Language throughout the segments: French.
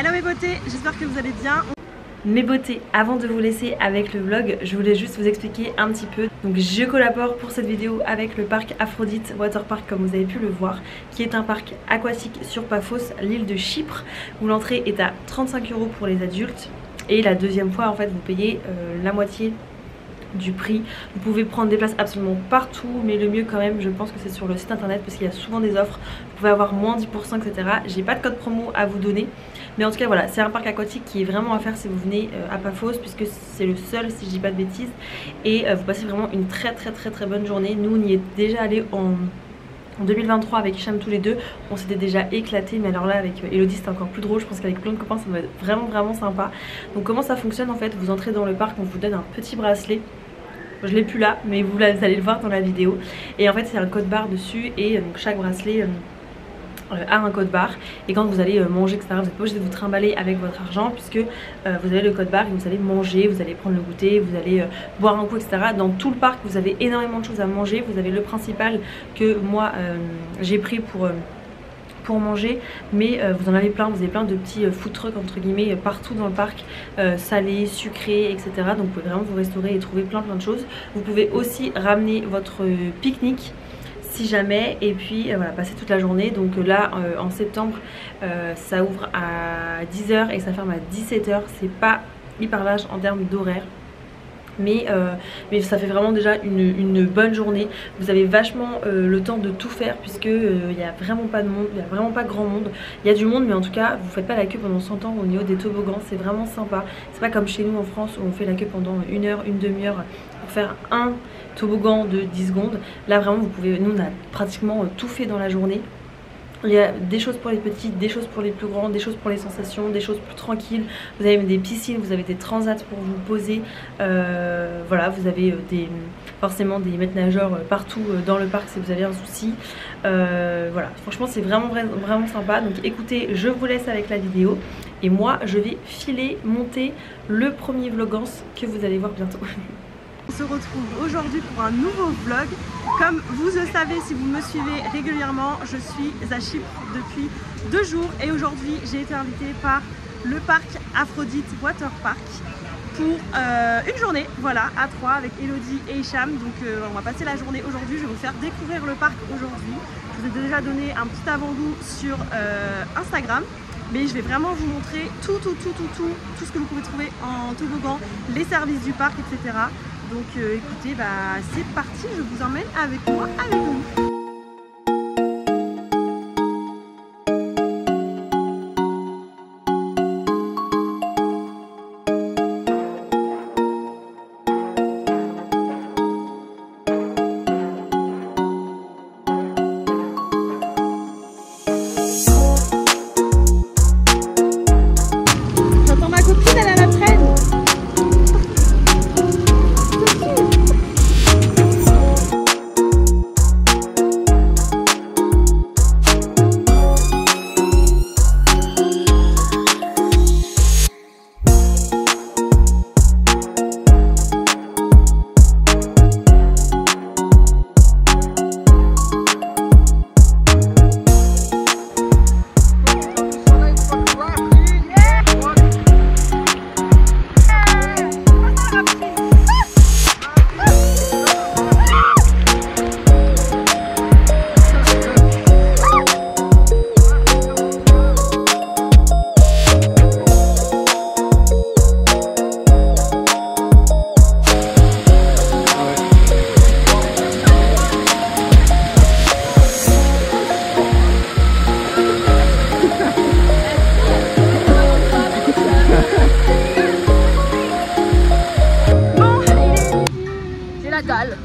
Hello mes beautés, j'espère que vous allez bien. Mes beautés, avant de vous laisser avec le vlog, je voulais juste vous expliquer un petit peu. Donc je collabore pour cette vidéo avec le parc Aphrodite Waterpark, comme vous avez pu le voir, qui est un parc aquatique sur Paphos, l'île de Chypre, où l'entrée est à 35 € pour les adultes. Et la deuxième fois en fait vous payez la moitié du prix. Vous pouvez prendre des places absolument partout, mais le mieux quand même je pense que c'est sur le site internet parce qu'il y a souvent des offres. Vous pouvez avoir moins 10% etc. J'ai pas de code promo à vous donner, mais en tout cas voilà, c'est un parc aquatique qui est vraiment à faire si vous venez à Paphos, puisque c'est le seul si je dis pas de bêtises, et vous passez vraiment une très bonne journée. Nous on y est déjà allé en 2023 avec Hicham tous les deux, on s'était déjà éclaté, mais alors là avec Elodie c'était encore plus drôle. Je pense qu'avec plein de copains ça va être vraiment sympa. Donc comment ça fonctionne en fait, vous entrez dans le parc, on vous donne un petit bracelet. Je l'ai plus là, mais vous allez le voir dans la vidéo. Et en fait c'est un code barre dessus, et donc chaque bracelet a un code barre. Et quand vous allez manger etc, vous n'êtes pas obligé de vous trimballer avec votre argent, puisque vous avez le code barre et vous allez manger, vous allez prendre le goûter, vous allez boire un coup etc. Dans tout le parc vous avez énormément de choses à manger. Vous avez le principal que moi j'ai pris pour manger, mais vous en avez plein, vous avez plein de petits food trucks entre guillemets partout dans le parc, salés, sucrés etc. Donc vous pouvez vraiment vous restaurer et trouver plein de choses. Vous pouvez aussi ramener votre pique-nique si jamais, et puis voilà, passer toute la journée. Donc là en septembre ça ouvre à 10 h et ça ferme à 17 h. C'est pas hyper large en termes d'horaire, mais ça fait vraiment déjà une bonne journée. Vous avez vachement le temps de tout faire, puisque il n'y a vraiment pas de monde, il n'y a vraiment pas grand monde. Il y a du monde, mais en tout cas vous faites pas la queue pendant 100 ans au niveau des toboggans. C'est vraiment sympa. C'est pas comme chez nous en France où on fait la queue pendant une heure, une demi-heure pour faire un toboggan de 10 secondes. Là vraiment vous pouvez, nous on a pratiquement tout fait dans la journée. Il y a des choses pour les petits, des choses pour les plus grands, des choses pour les sensations, des choses plus tranquilles. Vous avez des piscines, vous avez des transats pour vous poser. Voilà, vous avez forcément des maîtres nageurs partout dans le parc si vous avez un souci. Voilà, franchement c'est vraiment sympa. Donc écoutez, je vous laisse avec la vidéo. Et moi je vais filer monter le premier vlogance que vous allez voir bientôt. On se retrouve aujourd'hui pour un nouveau vlog. Comme vous le savez si vous me suivez régulièrement, je suis à Chypre depuis 2 jours, et aujourd'hui j'ai été invitée par le parc Aphrodite Waterpark pour une journée, voilà, à 3 avec Elodie et Hicham. Donc on va passer la journée aujourd'hui, je vais vous faire découvrir le parc aujourd'hui. Je vous ai déjà donné un petit avant-goût sur Instagram, mais je vais vraiment vous montrer tout ce que vous pouvez trouver en toboggan, les services du parc etc. Donc écoutez, c'est parti, je vous emmène avec moi, avec nous. J'entends ma copine, elle a la traîne.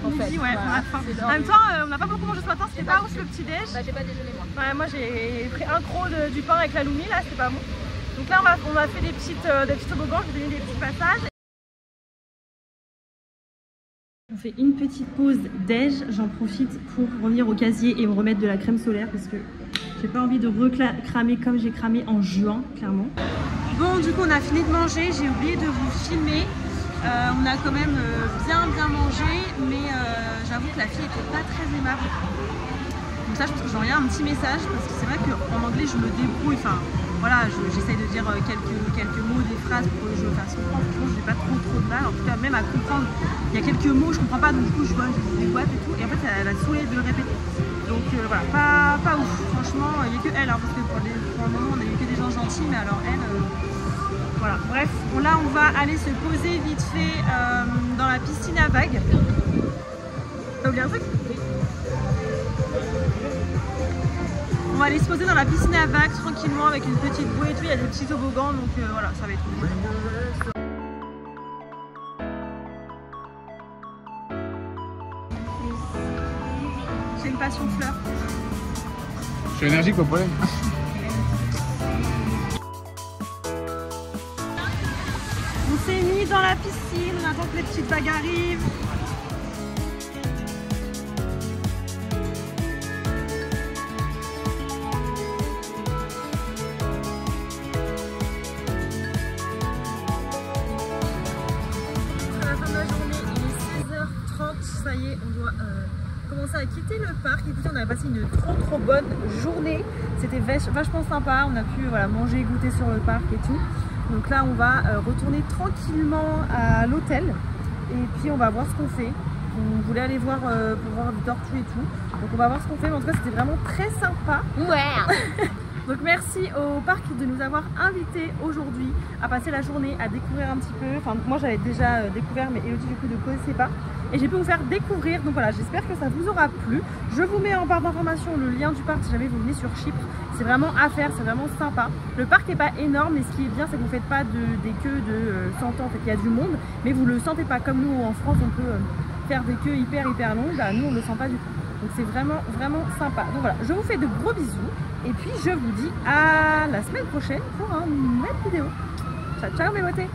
En fait. Ouais, on a faim. En même temps, on n'a pas beaucoup mangé ce matin, c'était pas ouf le petit déj. J'ai pas déjeuné moi. Ouais, moi j'ai pris un croc du pain avec la loumi, là c'était pas bon. Donc là on a fait des petits toboggans, je vais donner des petits passages. On fait une petite pause déj, j'en profite pour revenir au casier et me remettre de la crème solaire parce que j'ai pas envie de recramer comme j'ai cramé en juin, clairement. Bon, du coup on a fini de manger, j'ai oublié de vous filmer. On a quand même bien mangé, mais j'avoue que la fille était pas très aimable. Donc ça je pense que j'envoie un petit message, parce que c'est vrai qu'en anglais je me débrouille, enfin voilà, j'essaye de dire quelques mots, des phrases pour que je me fasse comprendre. Franchement, j'ai pas trop de mal, en tout cas même à comprendre. Il y a quelques mots je comprends pas, donc du coup je dis des boîtes et tout, et en fait elle a saoulé de le répéter. Donc voilà, pas ouf, franchement, il n'y a que elle, hein, parce que pour le moment on a eu que des gens gentils, mais alors elle, voilà. Bref, là on va aller se poser vite fait dans la piscine à vagues. T'as oublié un truc? On va aller se poser dans la piscine à vagues tranquillement avec une petite bouée et tout, il y a des petits toboggans, donc voilà, ça va être cool. J'ai une passion fleur. Je suis énergique, pas de problème. On s'est mis dans la piscine, on attend que les petites vagues arrivent. Ça y est, on doit commencer à quitter le parc. Écoutez, on a passé une trop bonne journée. C'était vachement sympa. On a pu manger, goûter sur le parc et tout. Donc là, on va retourner tranquillement à l'hôtel. Et puis, on va voir ce qu'on fait. On voulait aller voir pour voir des tortues et tout. Donc, on va voir ce qu'on fait. Mais en tout cas, c'était vraiment très sympa. Ouais. Donc merci au parc de nous avoir invités aujourd'hui à passer la journée à découvrir un petit peu. Enfin moi j'avais déjà découvert, mais Elodie du coup ne connaissait pas. Et j'ai pu vous faire découvrir, donc voilà, j'espère que ça vous aura plu. Je vous mets en barre d'information le lien du parc si jamais vous venez sur Chypre. C'est vraiment à faire, c'est vraiment sympa. Le parc n'est pas énorme, mais ce qui est bien c'est que vous ne faites pas des queues de 100 ans, en fait il y a du monde, mais vous ne le sentez pas comme nous en France, on peut faire des queues hyper longues. Bah, nous on ne le sent pas du tout. Donc c'est vraiment sympa. Donc voilà, je vous fais de gros bisous. Et puis je vous dis à la semaine prochaine pour une nouvelle vidéo. Ciao ciao mes beautés.